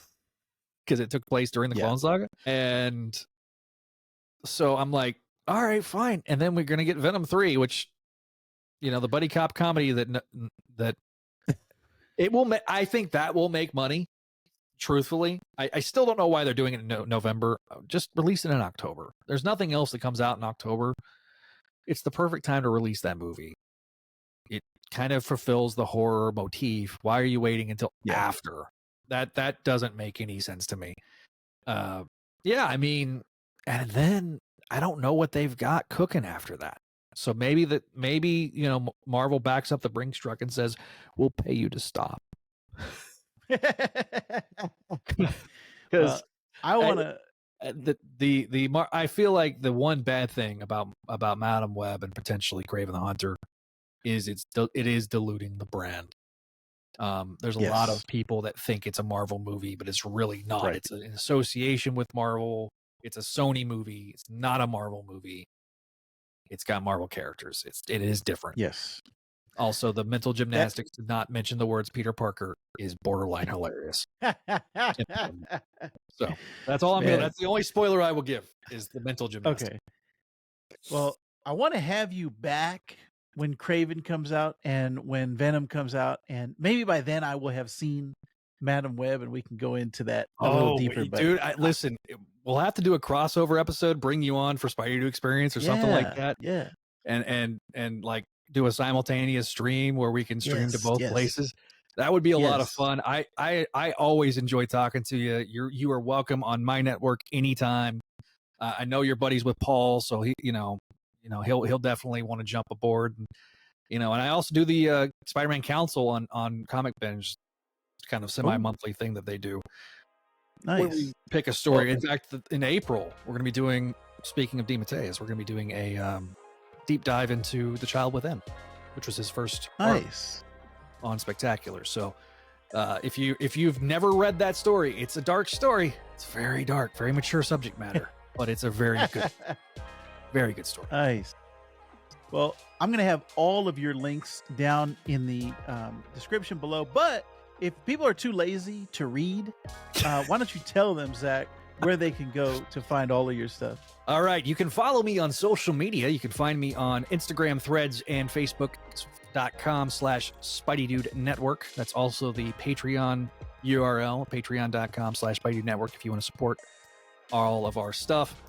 Speaker 2: because it took place during the Clone Saga. And so I'm like, all right, fine. And then we're going to get Venom 3, which, the buddy cop comedy that it will I think that will make money. Truthfully, I still don't know why they're doing it in November. Just release it in October. There's nothing else that comes out in October. It's the perfect time to release that movie. It kind of fulfills the horror motif. Why are you waiting until
Speaker 1: Yeah.
Speaker 2: after? That doesn't make any sense to me. Yeah, I mean, and then I don't know what they've got cooking after that. So maybe you know, Marvel backs up the Brinks truck and says, "We'll pay you to stop." Because
Speaker 1: I want to.
Speaker 2: I feel like the one bad thing about Madam Web and potentially Kraven the Hunter is it is diluting the brand. There's a lot of people that think it's a Marvel movie, but it's really not.
Speaker 1: Right.
Speaker 2: It's an association with Marvel. It's a Sony movie. It's not a Marvel movie. It's got Marvel characters. It is different.
Speaker 1: Yes.
Speaker 2: Also, the mental gymnastics to not mention the words Peter Parker is borderline hilarious. So that's all I'm going. That's the only spoiler I will give is the mental gymnastics.
Speaker 1: Okay. Well, I want to have you back when Kraven comes out and when Venom comes out, and maybe by then I will have seen Madam Web, and we can go into that a little deeper. But
Speaker 2: dude, listen, we'll have to do a crossover episode, bring you on for Spidey Dude Experience or something like that.
Speaker 1: Yeah.
Speaker 2: And like do a simultaneous stream where we can stream to both places. That would be a lot of fun. I always enjoy talking to you. You are welcome on my network anytime. I know you're buddies with Paul, so he'll definitely want to jump aboard. And I also do the Spider-Man Council on Comic Binge. It's kind of semi-monthly thing that they do.
Speaker 1: Nice.
Speaker 2: Where we pick a story. In fact, in April, we're going to be doing, speaking of DeMatteis, we're going to be doing a deep dive into The Child Within, which was his first arc on Spectacular. So if you've never read that story, it's a dark story. It's very dark, very mature subject matter, but it's a very good story.
Speaker 1: Nice. Well, I'm going to have all of your links down in the description below, but if people are too lazy to read, why don't you tell them, Zach, where they can go to find all of your stuff?
Speaker 2: All right. You can follow me on social media. You can find me on Instagram, Threads, and Facebook.com/SpideyDude Network. That's also the Patreon URL, patreon.com/SpideyDude Network, if you want to support all of our stuff.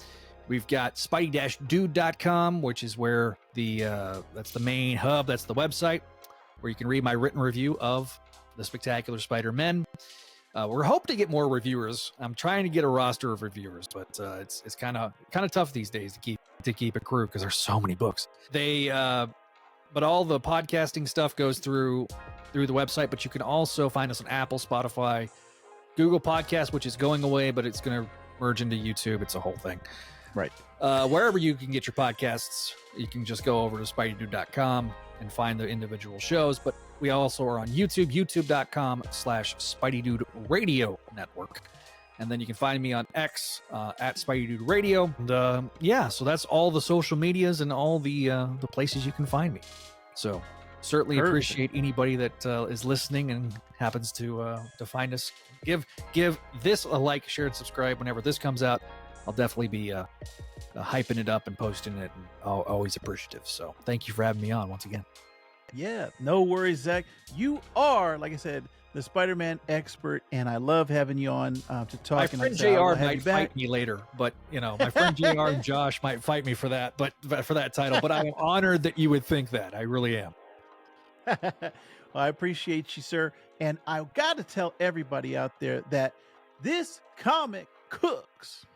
Speaker 2: We've got Spidey-Dude.com, which is where that's the main hub. That's the website where you can read my written review of the Spectacular Spider-Men. We're hoping to get more reviewers. I'm trying to get a roster of reviewers, but it's kind of tough these days to keep a crew because there's so many books. But all the podcasting stuff goes through the website. But you can also find us on Apple, Spotify, Google Podcasts, which is going away, but it's going to merge into YouTube. It's a whole thing.
Speaker 1: Right.
Speaker 2: Wherever you can get your podcasts, you can just go over to SpideyDude.com and find the individual shows. But we also are on YouTube, youtube.com/SpideyDude Radio Network. And then you can find me on X at SpideyDude Radio. And so that's all the social medias and all the places you can find me. So certainly appreciate anybody that is listening and happens to find us. Give this a like, share, and subscribe whenever this comes out. I'll definitely be hyping it up and posting it, and always appreciative. So thank you for having me on once again.
Speaker 1: Yeah, no worries, Zach. You are, like I said, the Spider-Man expert, and I love having you on to talk.
Speaker 2: My friend JR might fight me later, but my friend JR and Josh might fight me for that, but for that title. But I am honored that you would think that. I really am.
Speaker 1: Well, I appreciate you, sir. And I've got to tell everybody out there that this comic cooks.